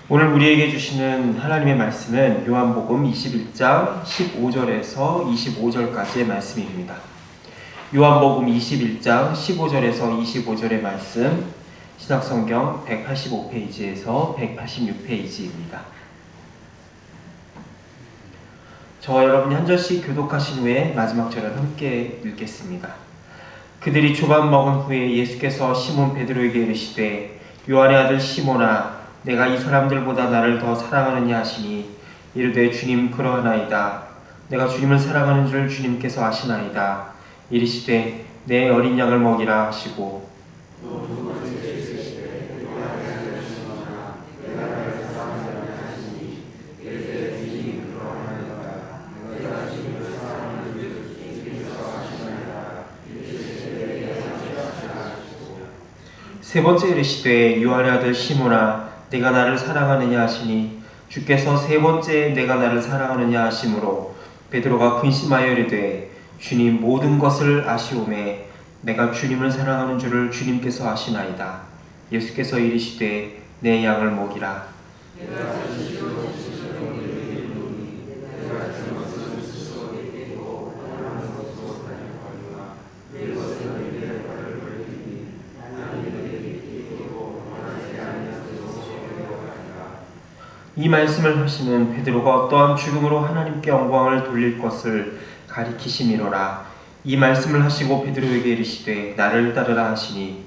오늘 우리에게 주시는 하나님의 말씀은 요한복음 21장 15절에서 25절까지의 말씀입니다. 요한복음 21장 15절에서 25절의 말씀, 신약성경 185페이지에서 186페이지입니다. 저와 여러분이 한 절씩 교독하신 후에 마지막 절을 함께 읽겠습니다. 그들이 조밥 먹은 후에 예수께서 시몬 베드로에게 이르시되 요한의 아들 시몬아 내가 이 사람들보다 나를 더 사랑하느냐 하시니 이르되 주님 그러하나이다. 내가 주님을 사랑하는 줄 주님께서 아시나이다. 이르시되 내 어린 양을 먹이라 하시고 세 번째 이르시되 요한의 아들 시몬아 내가 나를 사랑하느냐 하시니 주께서 세 번째 내가 나를 사랑하느냐 하심으로 베드로가 근심하여 이르되 주님 모든 것을 아시오매 내가 주님을 사랑하는 줄을 주님께서 아시나이다. 예수께서 이르시되 내 양을 먹이라. 이 말씀을 하시는 베드로가 어떠한 죽음으로 하나님께 영광을 돌릴 것을 가리키심이로라. 이 말씀을 하시고 베드로에게 이르시되 나를 따르라 하시니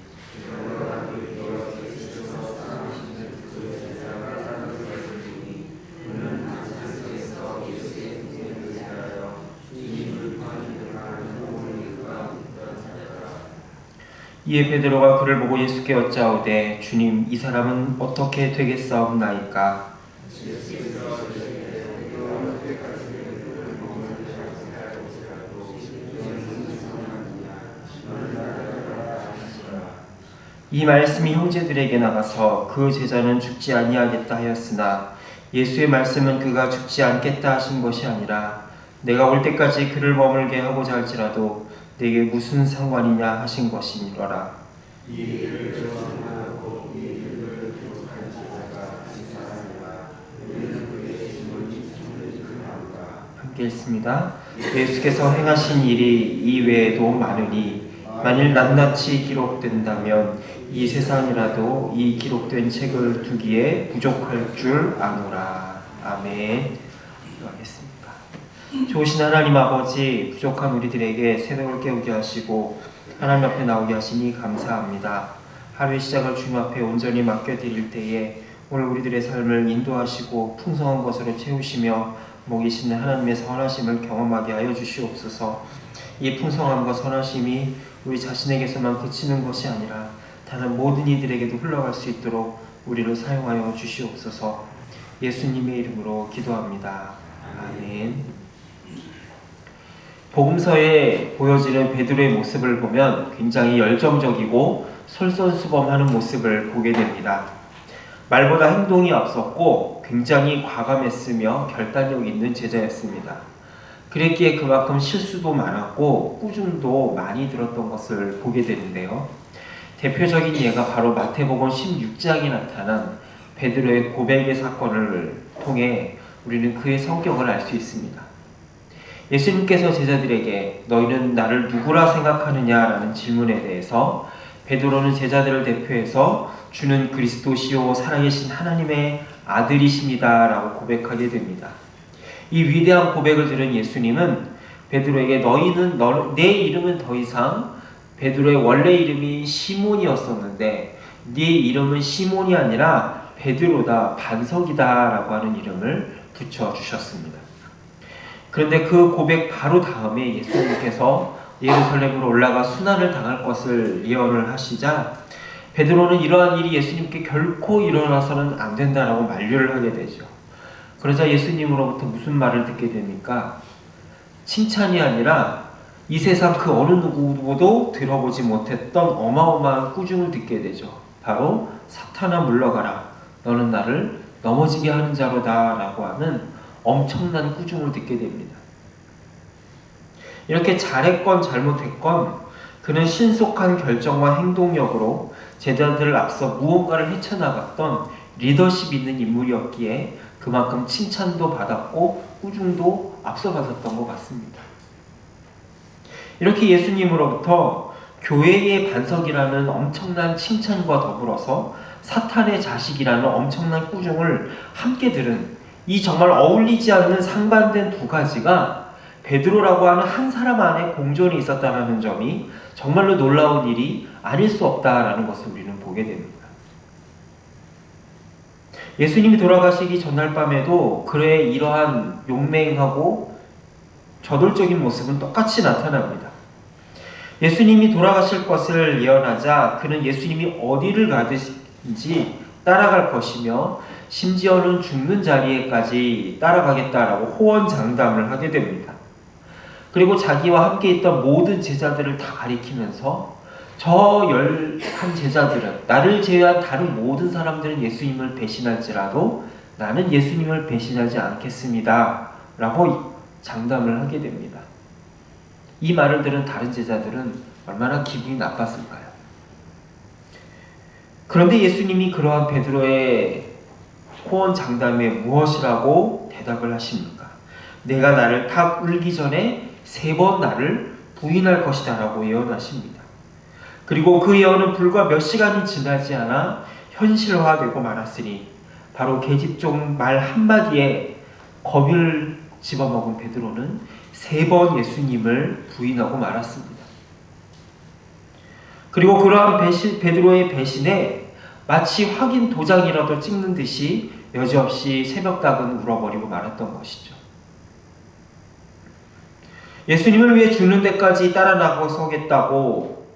이에 베드로가 그를 보고 예수께 여짜오되 주님 이 사람은 어떻게 되겠사옵나이까. 이 말씀이 형제들에게 나가서 그 제자는 죽지 아니하겠다 하였으나 예수의 말씀은 그가 죽지 않겠다 하신 것이 아니라 내가 올 때까지 그를 머물게 하고자 할지라도 내게 무슨 상관이냐 하신 것이니라. 함께 읽습니다. 예수께서 행하신 일이 이외에도 많으니 만일 낱낱이 기록된다면 이 세상이라도 이 기록된 책을 두기에 부족할 줄 아노라. 아멘. 기도하겠습니다. 좋으신 하나님 아버지, 부족한 우리들에게 새벽을 깨우게 하시고 하나님 앞에 나오게 하시니 감사합니다. 하루의 시작을 주님 앞에 온전히 맡겨드릴 때에 오늘 우리들의 삶을 인도하시고 풍성한 것으로 채우시며 먹이시는 하나님의 선하심을 경험하게 하여 주시옵소서. 이 풍성함과 선하심이 우리 자신에게서만 그치는 것이 아니라 다른 모든 이들에게도 흘러갈 수 있도록 우리를 사용하여 주시옵소서. 예수님의 이름으로 기도합니다. 아멘. 복음서에 보여지는 베드로의 모습을 보면 굉장히 열정적이고 솔선수범하는 모습을 보게 됩니다. 말보다 행동이 앞섰고 굉장히 과감했으며 결단력 있는 제자였습니다. 그랬기에 그만큼 실수도 많았고 꾸중도 많이 들었던 것을 보게 되는데요. 대표적인 예가 바로 마태복음 16장에 나타난 베드로의 고백의 사건을 통해 우리는 그의 성격을 알 수 있습니다. 예수님께서 제자들에게 너희는 나를 누구라 생각하느냐라는 질문에 대해서 베드로는 제자들을 대표해서 주는 그리스도시요 살아계신 하나님의 아들이십니다 라고 고백하게 됩니다. 이 위대한 고백을 들은 예수님은 베드로에게 내 이름은 더 이상 베드로의 원래 이름이 시몬이었었는데 네 이름은 시몬이 아니라 베드로다, 반석이다 라고 하는 이름을 붙여주셨습니다. 그런데 그 고백 바로 다음에 예수님께서 예루살렘으로 올라가 순환을 당할 것을 예언을 하시자 베드로는 이러한 일이 예수님께 결코 일어나서는 안 된다라고 만류를 하게 되죠. 그러자 예수님으로부터 무슨 말을 듣게 됩니까? 칭찬이 아니라 이 세상 그 어느 누구도 들어보지 못했던 어마어마한 꾸중을 듣게 되죠. 바로 사탄아 물러가라. 너는 나를 넘어지게 하는 자로다 라고 하는 엄청난 꾸중을 듣게 됩니다. 이렇게 잘했건 잘못했건 그는 신속한 결정과 행동력으로 제자들을 앞서 무언가를 헤쳐나갔던 리더십 있는 인물이었기에 그만큼 칭찬도 받았고 꾸중도 앞서가셨던 것 같습니다. 이렇게 예수님으로부터 교회의 반석이라는 엄청난 칭찬과 더불어서 사탄의 자식이라는 엄청난 꾸중을 함께 들은 이 정말 어울리지 않는 상반된 두 가지가 베드로라고 하는 한 사람 안에 공존이 있었다는 점이 정말로 놀라운 일이 아닐 수 없다라는 것을 우리는 보게 됩니다. 예수님이 돌아가시기 전날 밤에도 그의 이러한 용맹하고 저돌적인 모습은 똑같이 나타납니다. 예수님이 돌아가실 것을 예언하자 그는 예수님이 어디를 가든지 따라갈 것이며 심지어는 죽는 자리에까지 따라가겠다라고 호언장담을 하게 됩니다. 그리고 자기와 함께 있던 모든 제자들을 다 가리키면서 저 11 제자들은 나를 제외한 다른 모든 사람들은 예수님을 배신할지라도 나는 예수님을 배신하지 않겠습니다 라고 장담을 하게 됩니다. 이 말을 들은 다른 제자들은 얼마나 기분이 나빴을까요? 그런데 예수님이 그러한 베드로의 호언 장담에 무엇이라고 대답을 하십니까? 내가 나를 다 울기 전에 3번 나를 부인할 것이다 라고 예언하십니다. 그리고 그 예언은 불과 몇 시간이 지나지 않아 현실화되고 말았으니 바로 계집종 말 한마디에 겁을 집어먹은 베드로는 3번 예수님을 부인하고 말았습니다. 그리고 그러한 베드로의 배신에 마치 확인 도장이라도 찍는 듯이 여지없이 새벽닭은 울어버리고 말았던 것이죠. 예수님을 위해 죽는 데까지 따라 나서겠다고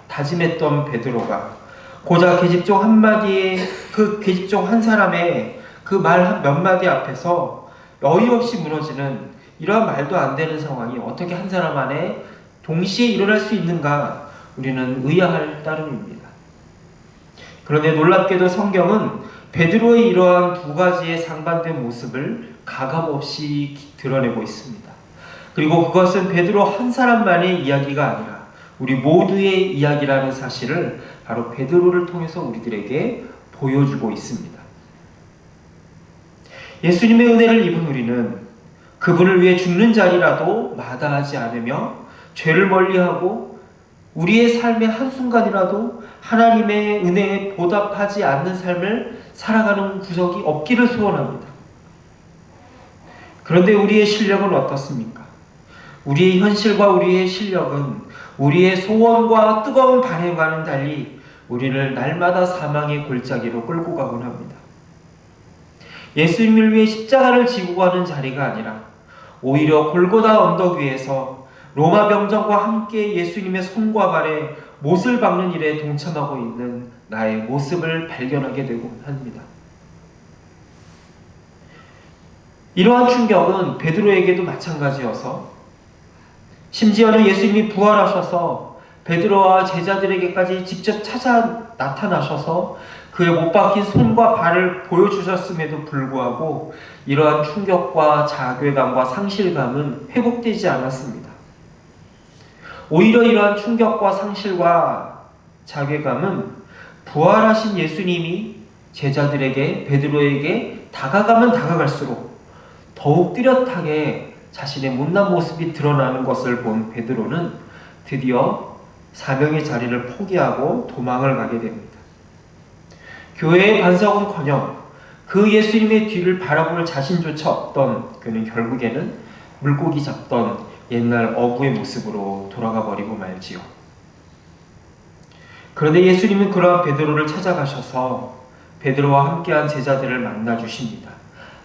다짐했던 베드로가 고작 계집종 한마디에 그 계집종 한 사람의 그 말 몇 마디 앞에서 어이없이 무너지는 이러한 말도 안 되는 상황이 어떻게 한 사람 안에 동시에 일어날 수 있는가 우리는 의아할 따름입니다. 그런데 놀랍게도 성경은 베드로의 이러한 두 가지의 상반된 모습을 가감없이 드러내고 있습니다. 그리고 그것은 베드로 한 사람만의 이야기가 아니라 우리 모두의 이야기라는 사실을 바로 베드로를 통해서 우리들에게 보여주고 있습니다. 예수님의 은혜를 입은 우리는 그분을 위해 죽는 자리라도 마다하지 않으며 죄를 멀리하고 우리의 삶의 한순간이라도 하나님의 은혜에 보답하지 않는 삶을 살아가는 구석이 없기를 소원합니다. 그런데 우리의 실력은 어떻습니까? 우리의 현실과 우리의 실력은 우리의 소원과 뜨거운 바램과는 달리 우리를 날마다 사망의 골짜기로 끌고 가곤 합니다. 예수님을 위해 십자가를 지고 가는 자리가 아니라 오히려 골고다 언덕 위에서 로마 병정과 함께 예수님의 손과 발에 못을 박는 일에 동참하고 있는 나의 모습을 발견하게 되곤 합니다. 이러한 충격은 베드로에게도 마찬가지여서 심지어는 예수님이 부활하셔서 베드로와 제자들에게까지 직접 찾아 나타나셔서 그의 못 박힌 손과 발을 보여주셨음에도 불구하고 이러한 충격과 자괴감과 상실감은 회복되지 않았습니다. 오히려 이러한 충격과 상실과 자괴감은 부활하신 예수님이 제자들에게 베드로에게 다가가면 다가갈수록 더욱 뚜렷하게 자신의 못난 모습이 드러나는 것을 본 베드로는 드디어 사명의 자리를 포기하고 도망을 가게 됩니다. 교회의 반석은커녕 그 예수님의 뒤를 바라볼 자신조차 없던 그는 결국에는 물고기 잡던 옛날 어부의 모습으로 돌아가 버리고 말지요. 그런데 예수님은 그러한 베드로를 찾아가셔서 베드로와 함께한 제자들을 만나 주십니다.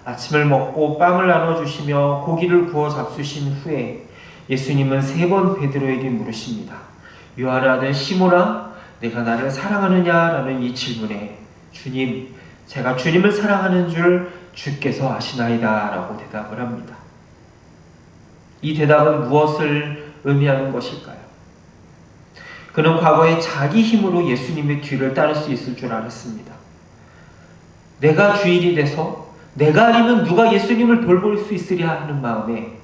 아침을 먹고 빵을 나눠주시며 고기를 구워 잡수신 후에 예수님은 3번 베드로에게 물으십니다. 요한의 아들 시몬아, 내가 나를 사랑하느냐? 라는 이 질문에 주님, 제가 주님을 사랑하는 줄 주께서 아시나이다 라고 대답을 합니다. 이 대답은 무엇을 의미하는 것일까요? 그는 과거에 자기 힘으로 예수님의 뒤를 따를 수 있을 줄 알았습니다. 내가 주인이 돼서 내가 아니면 누가 예수님을 돌볼 수 있으랴 하는 마음에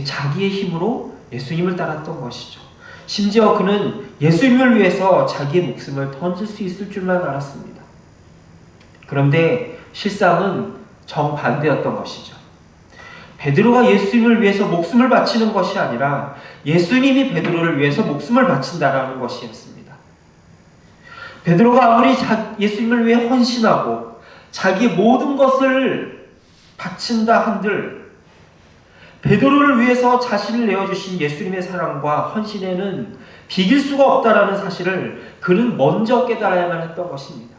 자기의 힘으로 예수님을 따랐던 것이죠. 심지어 그는 예수님을 위해서 자기의 목숨을 던질 수 있을 줄만 알았습니다. 그런데 실상은 정반대였던 것이죠. 베드로가 예수님을 위해서 목숨을 바치는 것이 아니라 예수님이 베드로를 위해서 목숨을 바친다라는 것이었습니다. 베드로가 아무리 예수님을 위해 헌신하고 자기 모든 것을 바친다 한들 베드로를 위해서 자신을 내어주신 예수님의 사랑과 헌신에는 비길 수가 없다라는 사실을 그는 먼저 깨달아야만 했던 것입니다.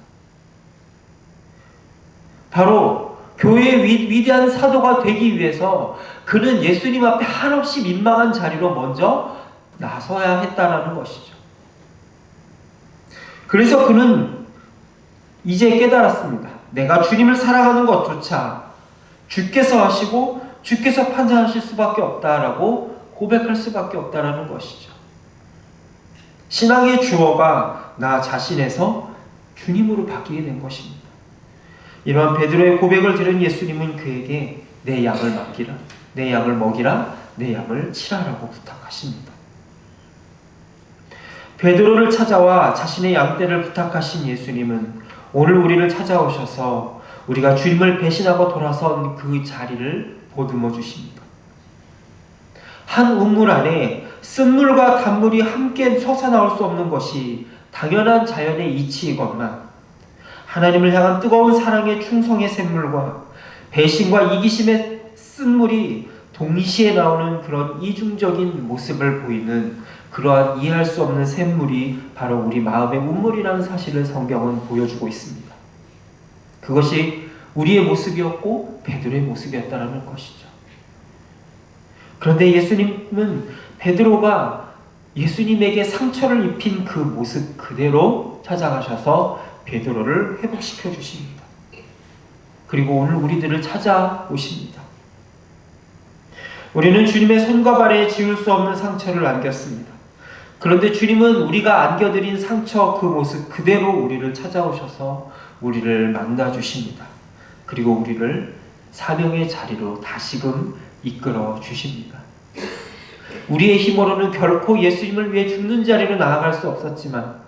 바로 교회의 위대한 사도가 되기 위해서 그는 예수님 앞에 한없이 민망한 자리로 먼저 나서야 했다라는 것이죠. 그래서 그는 이제 깨달았습니다. 내가 주님을 사랑하는 것조차 주께서 하시고 주께서 판단하실 수밖에 없다라고 고백할 수밖에 없다라는 것이죠. 신앙의 주어가 나 자신에서 주님으로 바뀌게 된 것입니다. 이러한 베드로의 고백을 들은 예수님은 그에게 내 양을 맡기라, 내 양을 먹이라, 내 양을 치라라고 부탁하십니다. 베드로를 찾아와 자신의 양떼를 부탁하신 예수님은 오늘 우리를 찾아오셔서 우리가 주님을 배신하고 돌아선 그 자리를 보듬어 주십니다. 한 우물 안에 쓴물과 단물이 함께 솟아나올 수 없는 것이 당연한 자연의 이치이건만 하나님을 향한 뜨거운 사랑의 충성의 샘물과 배신과 이기심의 쓴물이 동시에 나오는 그런 이중적인 모습을 보이는 그러한 이해할 수 없는 샘물이 바로 우리 마음의 운물이라는 사실을 성경은 보여주고 있습니다. 그것이 우리의 모습이었고 베드로의 모습이었다는 것이죠. 그런데 예수님은 베드로가 예수님에게 상처를 입힌 그 모습 그대로 찾아가셔서 베드로를 회복시켜 주십니다. 그리고 오늘 우리들을 찾아오십니다. 우리는 주님의 손과 발에 지울 수 없는 상처를 안겼습니다. 그런데 주님은 우리가 안겨드린 상처 그 모습 그대로 우리를 찾아오셔서 우리를 만나 주십니다. 그리고 우리를 사명의 자리로 다시금 이끌어 주십니다. 우리의 힘으로는 결코 예수님을 위해 죽는 자리로 나아갈 수 없었지만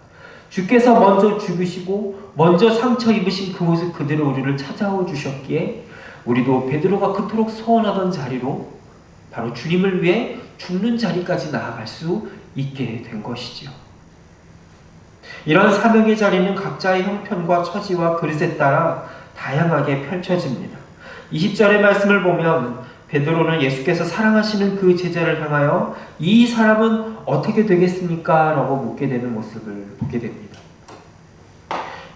주께서 먼저 죽으시고 먼저 상처 입으신 그 모습 그대로 우리를 찾아오 주셨기에 우리도 베드로가 그토록 소원하던 자리로 바로 주님을 위해 죽는 자리까지 나아갈 수 있게 된 것이지요. 이런 사명의 자리는 각자의 형편과 처지와 그릇에 따라 다양하게 펼쳐집니다. 20절의 말씀을 보면 베드로는 예수께서 사랑하시는 그 제자를 향하여 이 사람은 어떻게 되겠습니까? 라고 묻게 되는 모습을 보게 됩니다.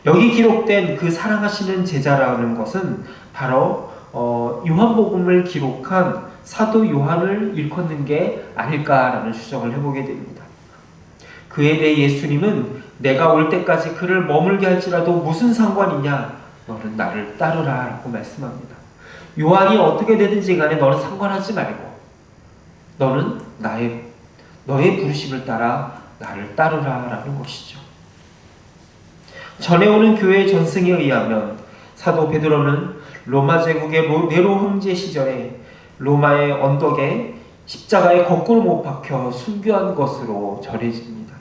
여기 기록된 그 사랑하시는 제자라는 것은 바로 요한복음을 기록한 사도 요한을 일컫는 게 아닐까라는 추정을 해보게 됩니다. 그에 대해 예수님은 내가 올 때까지 그를 머물게 할지라도 무슨 상관이냐? 너는 나를 따르라 라고 말씀합니다. 요한이 어떻게 되든지 간에 너는 상관하지 말고 너는 너의 부르심을 따라 나를 따르라 라는 것이죠. 전해오는 교회의 전승에 의하면 사도 베드로는 로마 제국의 네로 황제 시절에 로마의 언덕에 십자가에 거꾸로 못 박혀 순교한 것으로 전해집니다.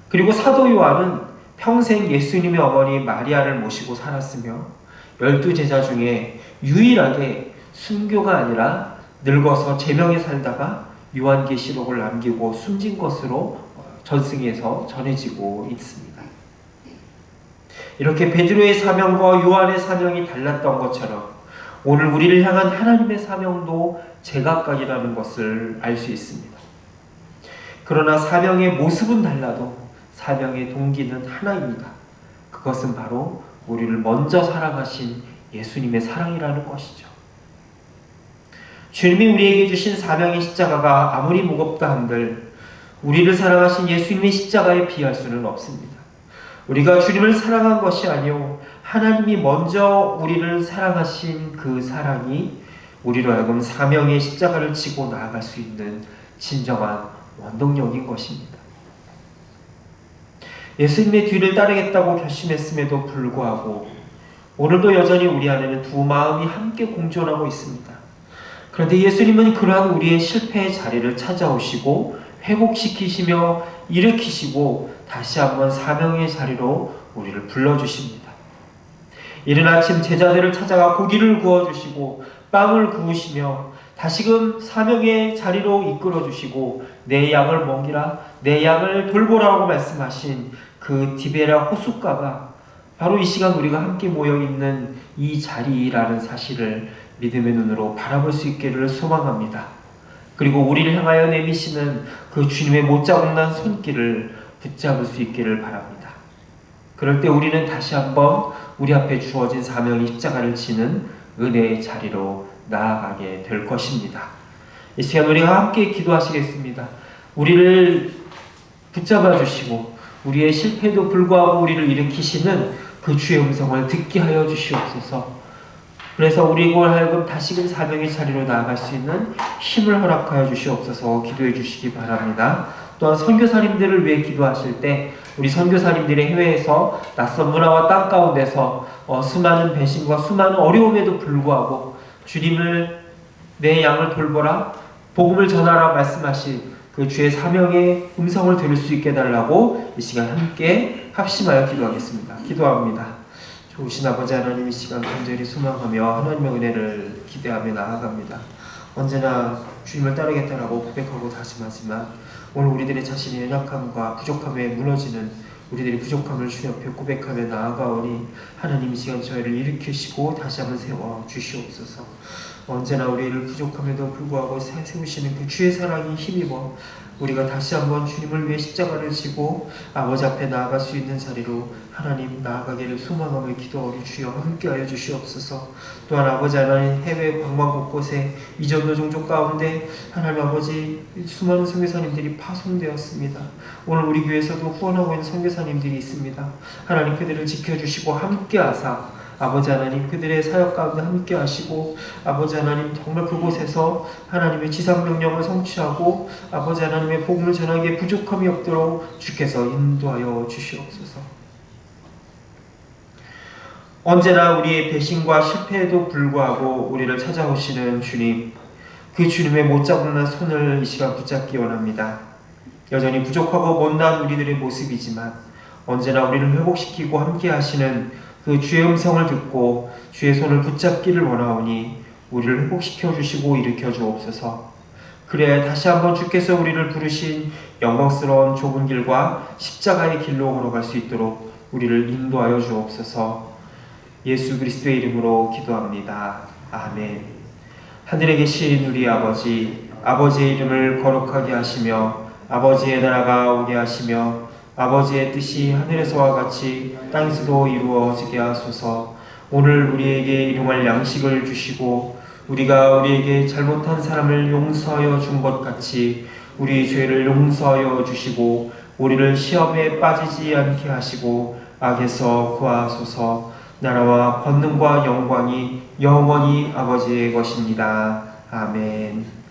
그리고 사도 요한은 평생 예수님의 어머니 마리아를 모시고 살았으며 12제자 중에 유일하게 순교가 아니라 늙어서 제명에 살다가 요한계시록을 남기고 숨진 것으로 전승에서 전해지고 있습니다. 이렇게 베드로의 사명과 요한의 사명이 달랐던 것처럼 오늘 우리를 향한 하나님의 사명도 제각각이라는 것을 알 수 있습니다. 그러나 사명의 모습은 달라도 사명의 동기는 하나입니다. 그것은 바로 우리를 먼저 사랑하신 예수님의 사랑이라는 것이죠. 주님이 우리에게 주신 사명의 십자가가 아무리 무겁다 한들 우리를 사랑하신 예수님의 십자가에 비할 수는 없습니다. 우리가 주님을 사랑한 것이 아니오 하나님이 먼저 우리를 사랑하신 그 사랑이 우리로 하여금 사명의 십자가를 지고 나아갈 수 있는 진정한 원동력인 것입니다. 예수님의 뒤를 따르겠다고 결심했음에도 불구하고 오늘도 여전히 우리 안에는 두 마음이 함께 공존하고 있습니다. 그런데 예수님은 그러한 우리의 실패의 자리를 찾아오시고 회복시키시며 일으키시고 다시 한번 사명의 자리로 우리를 불러주십니다. 이른 아침 제자들을 찾아가 고기를 구워주시고 빵을 구우시며 다시금 사명의 자리로 이끌어주시고 내 양을 먹이라, 내 양을 돌보라고 말씀하신 그 디베라 호숫가가 바로 이 시간 우리가 함께 모여있는 이 자리라는 사실을 믿음의 눈으로 바라볼 수 있기를 소망합니다. 그리고 우리를 향하여 내미시는 그 주님의 못자국난 손길을 붙잡을 수 있기를 바랍니다. 그럴 때 우리는 다시 한번 우리 앞에 주어진 사명의 십자가를 지는 은혜의 자리로 나아가게 될 것입니다. 이 시간 우리가 함께 기도하시겠습니다. 우리를 붙잡아 주시고 우리의 실패에도 불구하고 우리를 일으키시는 그 주의 음성을 듣게 하여 주시옵소서. 그래서 우리를 하여금 다시금 사명의 자리로 나아갈 수 있는 힘을 허락하여 주시옵소서. 기도해 주시기 바랍니다. 또한 선교사님들을 위해 기도하실 때 우리 선교사님들의 해외에서 낯선 문화와 땅 가운데서 수많은 배신과 수많은 어려움에도 불구하고 주님을 내 양을 돌보라, 복음을 전하라 말씀하신 그 주의 사명의 음성을 들을 수 있게 해달라고 이 시간 함께 합심하여 기도하겠습니다. 기도합니다. 좋으신 아버지 하나님, 이 시간 간절히 소망하며 하나님의 은혜를 기대하며 나아갑니다. 언제나 주님을 따르겠다라고 고백하고 다짐하지만 오늘 우리들의 자신의 연약함과 부족함에 무너지는 우리들의 부족함을 주 옆에 고백하며 나아가오니 하나님 이 시간 저희를 일으키시고 다시 한번 세워 주시옵소서. 언제나 우리를 부족함에도 불구하고 세우시는 그 주의 사랑이 힘입어 우리가 다시 한번 주님을 위해 십자가를 지고 아버지 앞에 나아갈 수 있는 자리로 하나님 나아가기를 소망하며 기도하오니 주여 함께하여 주시옵소서. 또한 아버지 하나님 해외 방방 곳곳에 이전도 종족 가운데 하나님 아버지 수많은 선교사님들이 파송되었습니다. 오늘 우리 교회에서도 후원하고 있는 선교사님들이 있습니다. 하나님 그들을 지켜주시고 함께하사 아버지 하나님 그들의 사역 가운데 함께 하시고 아버지 하나님 정말 그곳에서 하나님의 지상명령을 성취하고 아버지 하나님의 복음을 전하기에 부족함이 없도록 주께서 인도하여 주시옵소서. 언제나 우리의 배신과 실패에도 불구하고 우리를 찾아오시는 주님, 그 주님의 못자국난 손을 이 시간 붙잡기 원합니다. 여전히 부족하고 못난 우리들의 모습이지만 언제나 우리를 회복시키고 함께 하시는 그 주의 음성을 듣고 주의 손을 붙잡기를 원하오니 우리를 회복시켜 주시고 일으켜 주옵소서. 그래야 다시 한번 주께서 우리를 부르신 영광스러운 좁은 길과 십자가의 길로 걸어갈 수 있도록 우리를 인도하여 주옵소서. 예수 그리스도의 이름으로 기도합니다. 아멘. 하늘에 계신 우리 아버지, 아버지의 이름을 거룩하게 하시며 아버지의 나라가 오게 하시며 아버지의 뜻이 하늘에서와 같이 땅에서도 이루어지게 하소서. 오늘 우리에게 일용할 양식을 주시고 우리가 우리에게 잘못한 사람을 용서하여 준 것 같이 우리 죄를 용서하여 주시고 우리를 시험에 빠지지 않게 하시고 악에서 구하소서. 나라와 권능과 영광이 영원히 아버지의 것입니다. 아멘.